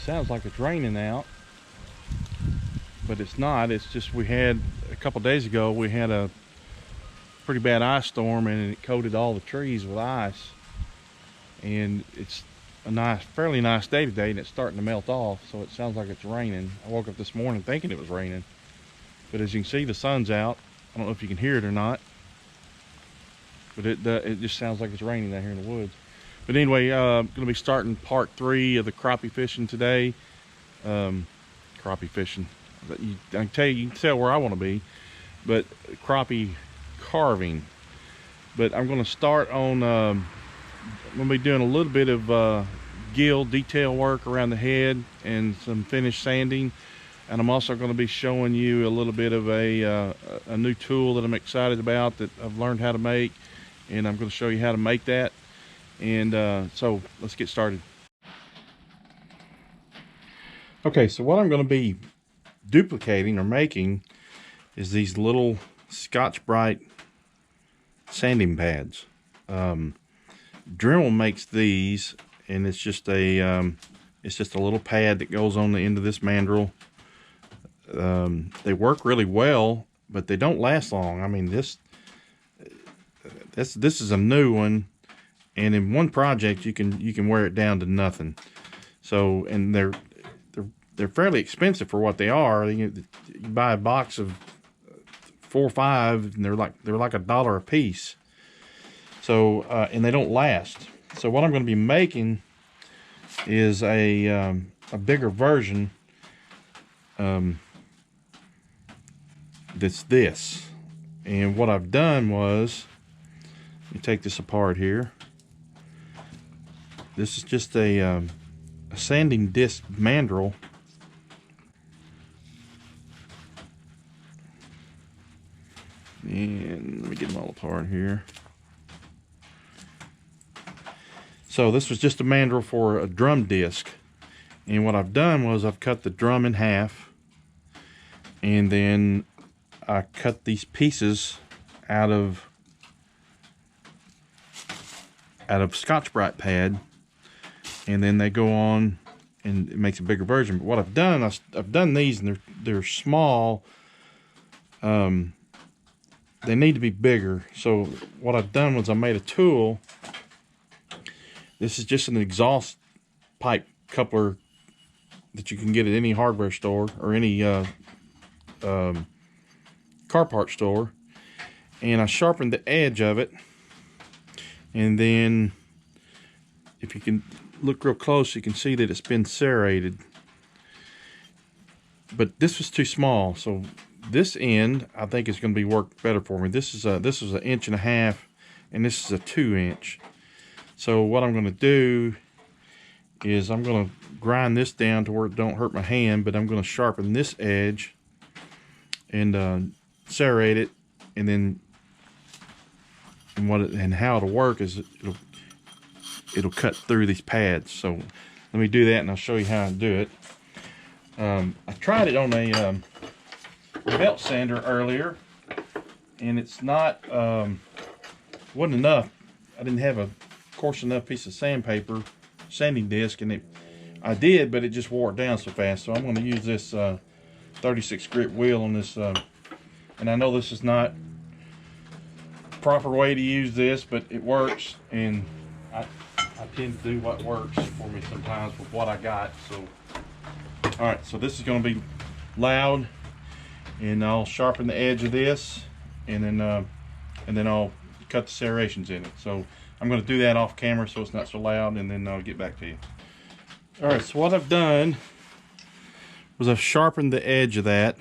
sounds like it's raining out, but it's not. It's just we had a couple days ago we had a pretty bad ice storm, and it coated all the trees with ice, and it's a fairly nice day today, and it's starting to melt off, so it sounds like it's raining. I woke up this morning thinking it was raining, but as you can see, the sun's out. I don't know if you can hear it or not, but it just sounds like it's raining down here in the woods. But anyway, going to be starting part 3 of the crappie fishing today. Crappie fishing, I can tell where I want to be, but crappie carving. But I'm going to start on I'm going to be doing a little bit of gill detail work around the head and some finish sanding, and I'm also going to be showing you a little bit of a new tool that I'm excited about that I've learned how to make, and I'm going to show you how to make that. And so let's get started. Okay, so what I'm going to be duplicating or making is these little Scotch Brite sanding pads. Dremel makes these, and it's just a little pad that goes on the end of this mandrel. They work really well, but they don't last long. I mean, this is a new one, and in one project you can wear it down to nothing. So, and they're fairly expensive for what they are. You buy a box of 4 or 5, and they're like $1 a piece. So, and they don't last. So what I'm going to be making is a bigger version. That's this. And what I've done was, let me take this apart here. This is just a sanding disc mandrel. And let me get them all apart here. So this was just a mandrel for a drum disc, and what I've done was I've cut the drum in half, and then I cut these pieces out of Scotch Brite pad, and then they go on, and it makes a bigger version. But what I've done, I've done these, and they're small. They need to be bigger. So what I've done was I made a tool. This is just an exhaust pipe coupler that you can get at any hardware store or any car part store. And I sharpened the edge of it. And then if you can look real close, you can see that it's been serrated. But this was too small, so this end I think is going to be work better for me. This was 1.5 inches, and this is a 2 inch. So what I'm going to do is I'm going to grind this down to where it don't hurt my hand, but I'm going to sharpen this edge and serrate it, and then how it'll work is it'll cut through these pads. So let me do that, and I'll show you how to do it. I tried it on a belt sander earlier, and it's not wasn't enough. I didn't have a coarse enough piece of sandpaper sanding disc, and I did, but it just wore it down so fast. So I'm going to use this 36 grit wheel on this, and I know this is not the proper way to use this, but it works, and I tend to do what works for me sometimes with what I got. So all right, so this is going to be loud, and I'll sharpen the edge of this, and then I'll cut the serrations in it. So I'm going to do that off camera so it's not so loud, and then I'll get back to you. All right, so what I've done was I've sharpened the edge of that.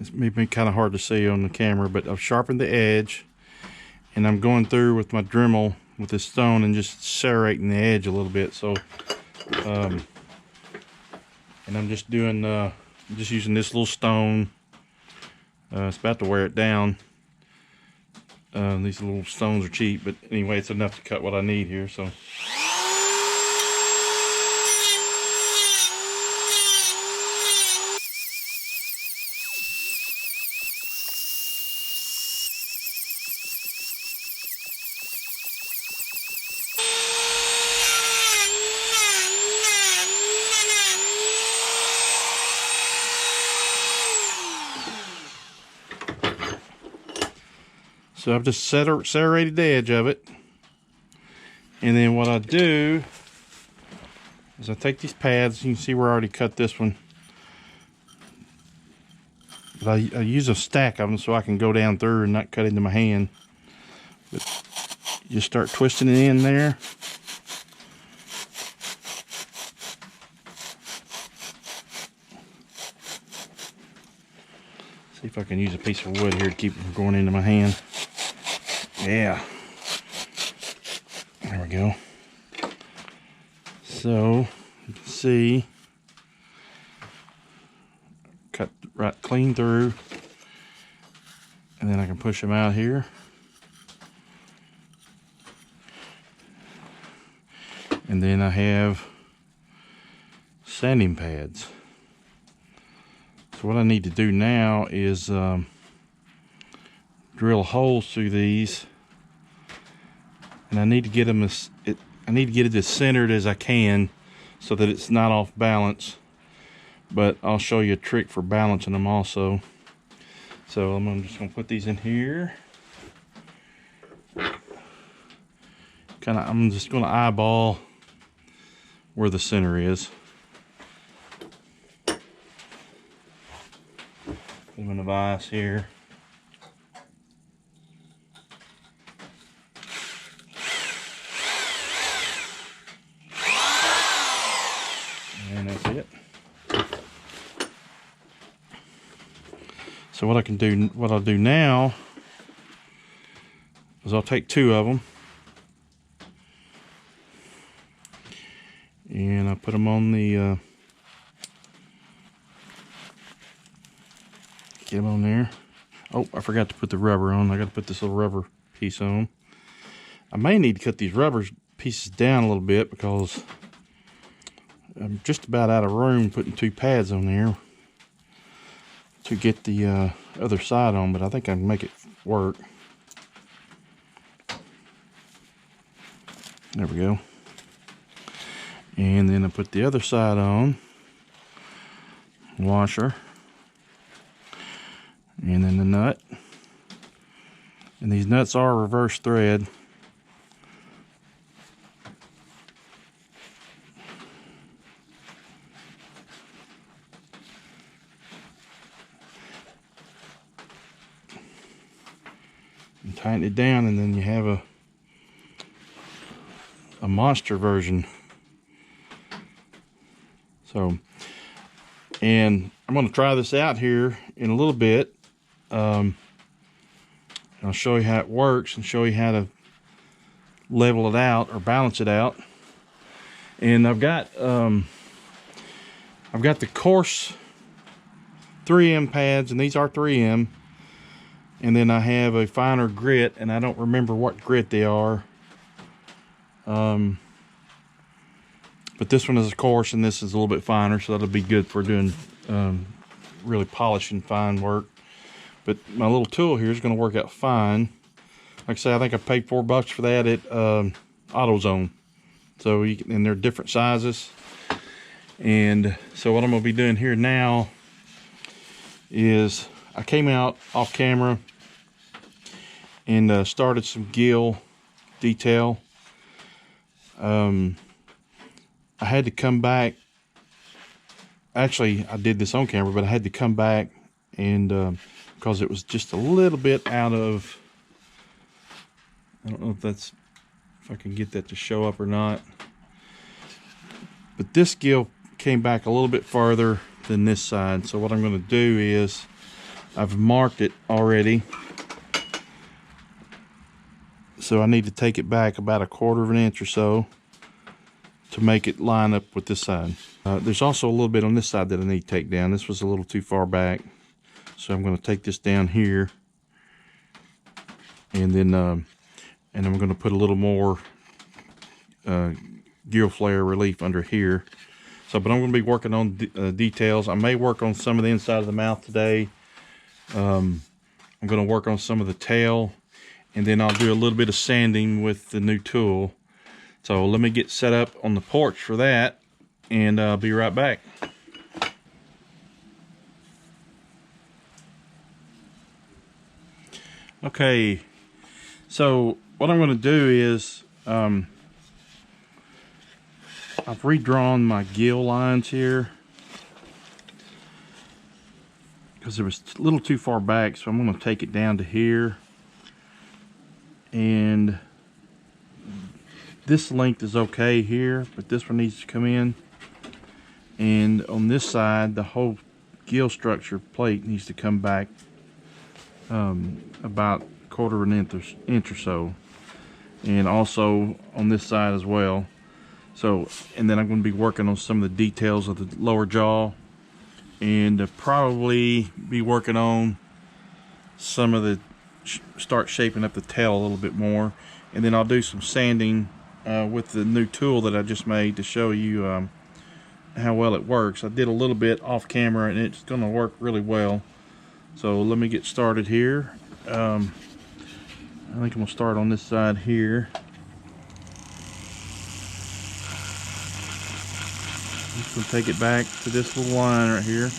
It's maybe kind of hard to see on the camera, but I've sharpened the edge, and I'm going through with my Dremel with this stone and just serrating the edge a little bit. So and I'm just doing just using this little stone. It's about to wear it down. These little stones are cheap, but anyway, it's enough to cut what I need here. So So I've just serrated the edge of it. And then what I do is I take these pads. You can see where I already cut this one. But I use a stack of them so I can go down through and not cut into my hand. But you start twisting it in there. See if I can use a piece of wood here to keep it from going into my hand. Yeah. There we go. So you can see, cut right clean through, and then I can push them out here. And then I have sanding pads. So what I need to do now is drill holes through these, and I need to get them I need to get it as centered as I can so that it's not off balance. But I'll show you a trick for balancing them also. So I'm just gonna put these in here. I'm just gonna eyeball where the center is. Put them in a vise here. And that's it. So what I'll do now is I'll take two of them and I put them on the get them on there. Oh, I forgot to put the rubber on. I got to put this little rubber piece on. I may need to cut these rubber pieces down a little bit because I'm just about out of room putting two pads on there to get the other side on, but I think I can make it work. There we go. And then I put the other side on, washer, and then the nut. And these nuts are reverse thread. And tighten it down, and then you have a monster version. So, and I'm going to try this out here in a little bit. I'll show you how it works and show you how to level it out or balance it out. And I've got the coarse 3M pads, and these are 3M. And then I have a finer grit, and I don't remember what grit they are. But this one is coarse and this is a little bit finer, so that'll be good for doing really polishing fine work. But my little tool here is going to work out fine. Like I say, I think I paid $4 for that at AutoZone. So and they're different sizes. And so what I'm going to be doing here now is I came out off camera and started some gill detail. I had to come back. Actually, I did this on camera, but I had to come back and because it was just a little bit out of, I don't know if I can get that to show up or not. But this gill came back a little bit farther than this side. So what I'm going to do is I've marked it already. So I need to take it back about 1/4 of an inch or so to make it line up with this side. There's also a little bit on this side that I need to take down. This was a little too far back. So I'm going to take this down here. And then I'm going to put a little more gill flare relief under here. So, but I'm going to be working on details. I may work on some of the inside of the mouth today. I'm going to work on some of the tail. And then I'll do a little bit of sanding with the new tool. So let me get set up on the porch for that, and I'll be right back. Okay, So what I'm going to do is I've redrawn my gill lines here because it was a little too far back, so I'm going to take it down to here, and this length is okay here, but this one needs to come in, and on this side the whole gill structure plate needs to come back about 1/4 inch or so, and also on this side as well. So, and then I'm going to be working on some of the details of the lower jaw, and probably be working on some of the start shaping up the tail a little bit more, and then I'll do some sanding with the new tool that I just made to show you how well it works. I did a little bit off camera and it's going to work really well. So let me get started here. I think I'm going to start on this side here. I'm just going to take it back to this little line right here.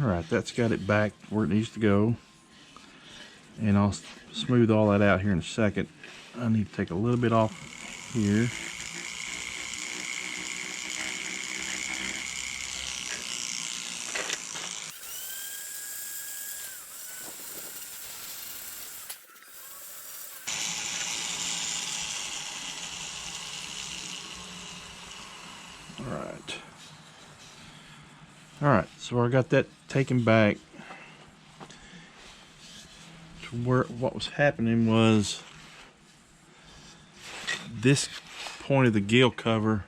Alright, that's got it back where it needs to go, and I'll smooth all that out here in a second. I need to take a little bit off here. Alright, so I got that taken back to where what was happening was this point of the gill cover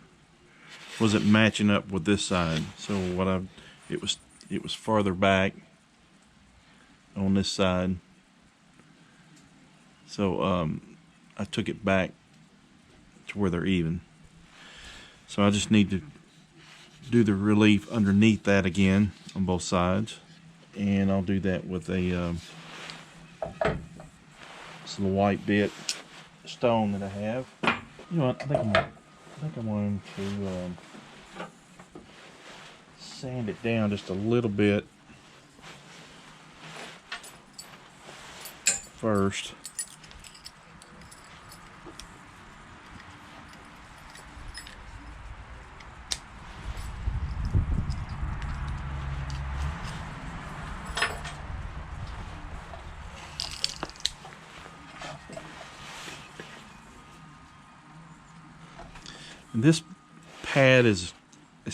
wasn't matching up with this side. So it was farther back on this side. So I took it back to where they're even. So I just need to do the relief underneath that again on both sides, and I'll do that with a this little white bit stone that I have. You know what? I think I'm going to sand it down just a little bit first. This pad it's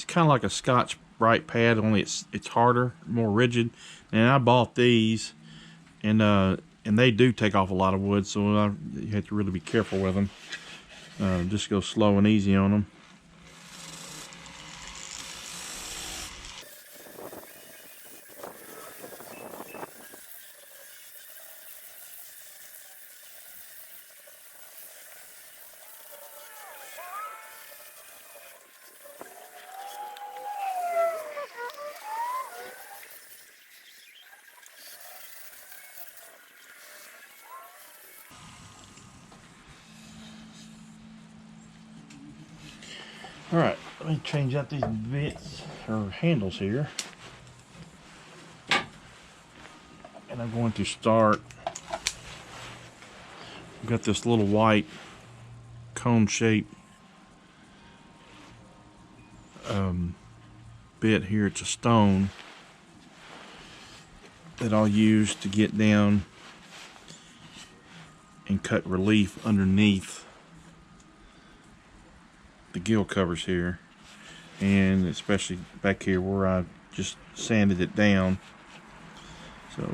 kind of like a Scotch Brite pad, only it's harder, more rigid. And I bought these, and they do take off a lot of wood, so you have to really be careful with them. Just go slow and easy on them. Alright, let me change out these bits or handles here. And I'm going to start. I've got this little white cone shape bit here. It's a stone that I'll use to get down and cut relief underneath the gill covers here, and especially back here where I just sanded it down. So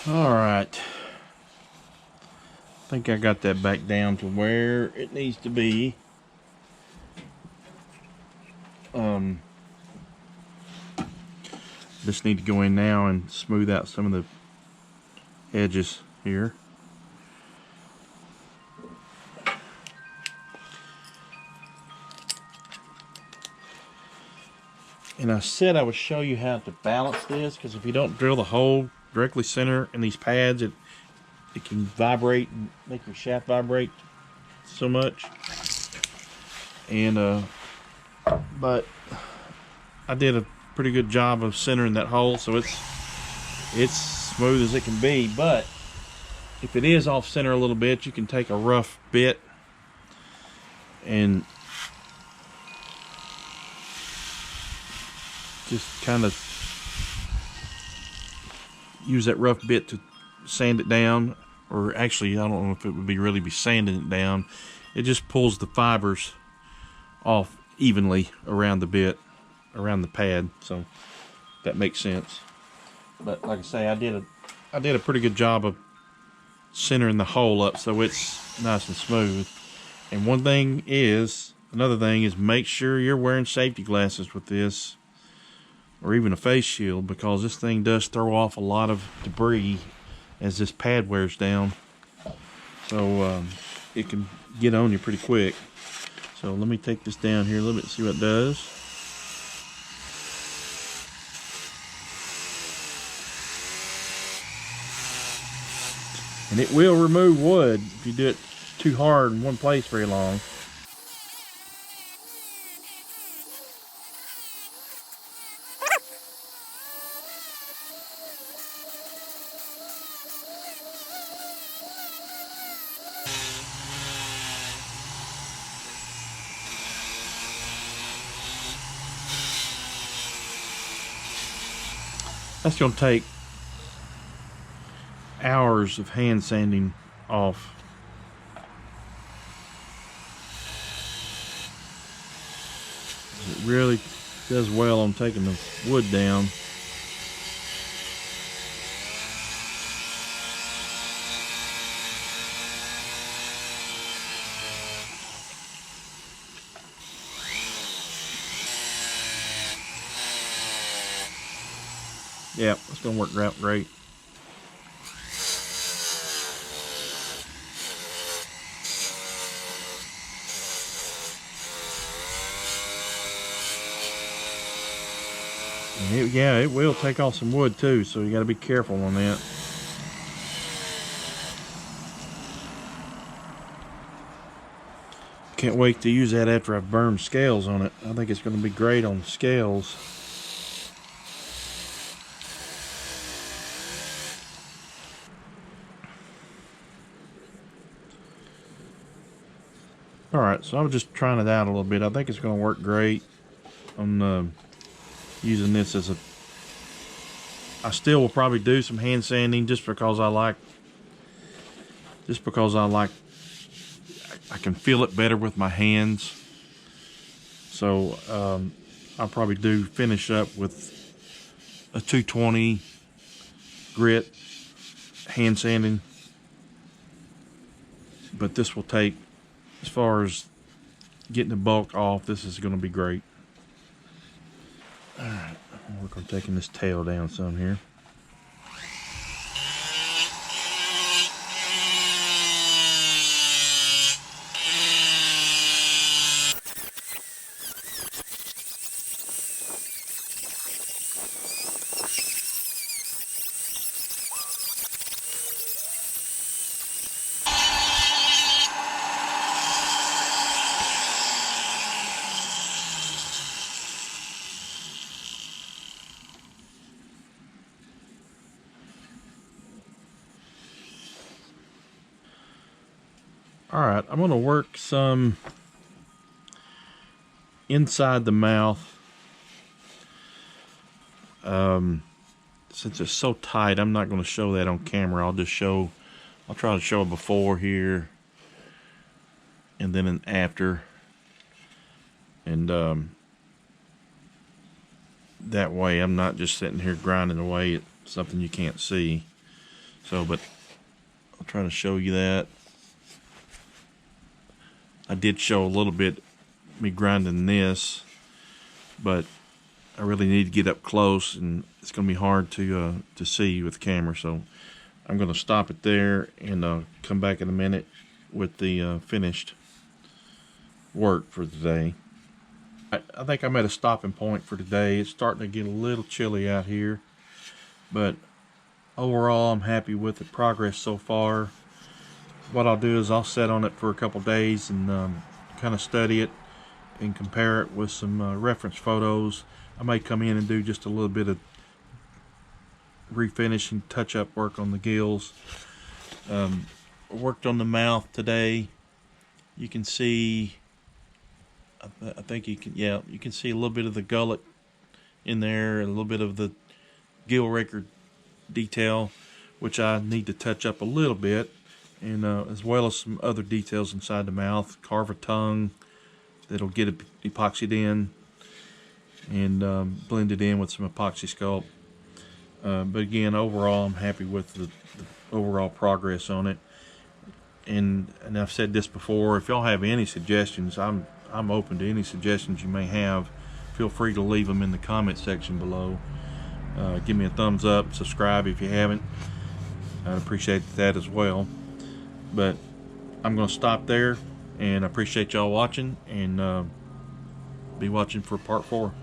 All right. I think I got that back down to where it needs to be. Just need to go in now and smooth out some of the edges here. And I said I would show you how to balance this, because if you don't drill the hole directly center in these pads, it can vibrate and make your shaft vibrate so much. And but I did a pretty good job of centering that hole, so it's smooth as it can be. But if it is off center a little bit, you can take a rough bit and just kind of use that rough bit to sand it down. Or actually, I don't know if it would really be sanding it down. It just pulls the fibers off evenly around the bit, around the pad. So that makes sense. But like I say, I did a pretty good job of centering the hole up so it's nice and smooth. And another thing is make sure you're wearing safety glasses with this, or even a face shield, because this thing does throw off a lot of debris as this pad wears down. So it can get on you pretty quick. So let me take this down here a little bit and see what it does. And it will remove wood if you do it too hard in one place very long. That's going to take hours of hand sanding off. It really does well on taking the wood down. Yeah, it's going to work out great. And it will take off some wood too, so you got to be careful on that. Can't wait to use that after I've burned scales on it. I think it's going to be great on scales. Alright, so I'm just trying it out a little bit. I think it's going to work great on using this as a... I still will probably do some hand sanding just because I like... I can feel it better with my hands. So I'll probably do finish up with a 220 grit hand sanding. But this will take, as far as getting the bulk off, this is going to be great. Alright, I'll work on taking this tail down some here. Alright, I'm going to work some inside the mouth. Since it's so tight, I'm not going to show that on camera. I'll try to show a before here and then an after. And that way I'm not just sitting here grinding away at something you can't see. So, but I'll try to show you that. I did show a little bit me grinding this, but I really need to get up close, and it's going to be hard to see with the camera. So I'm going to stop it there and come back in a minute with the finished work for today. I think I'm at a stopping point for today. It's starting to get a little chilly out here, but overall I'm happy with the progress so far. What I'll do is I'll set on it for a couple days and kind of study it and compare it with some reference photos. I may come in and do just a little bit of refinishing, touch-up work on the gills. Worked on the mouth today. You can see, I think you can, yeah, you can see a little bit of the gullet in there, and a little bit of the gill raker detail, which I need to touch up a little bit, and as well as some other details inside the mouth. Carve a tongue that'll get it epoxied in and blend it in with some epoxy sculpt. But again, overall I'm happy with the overall progress on it. And I've said this before, if y'all have any suggestions, I'm open to any suggestions you may have. Feel free to leave them in the comment section below. Give me a thumbs up, subscribe if you haven't. I'd appreciate that as well. But I'm going to stop there, and I appreciate y'all watching, and be watching for part 4.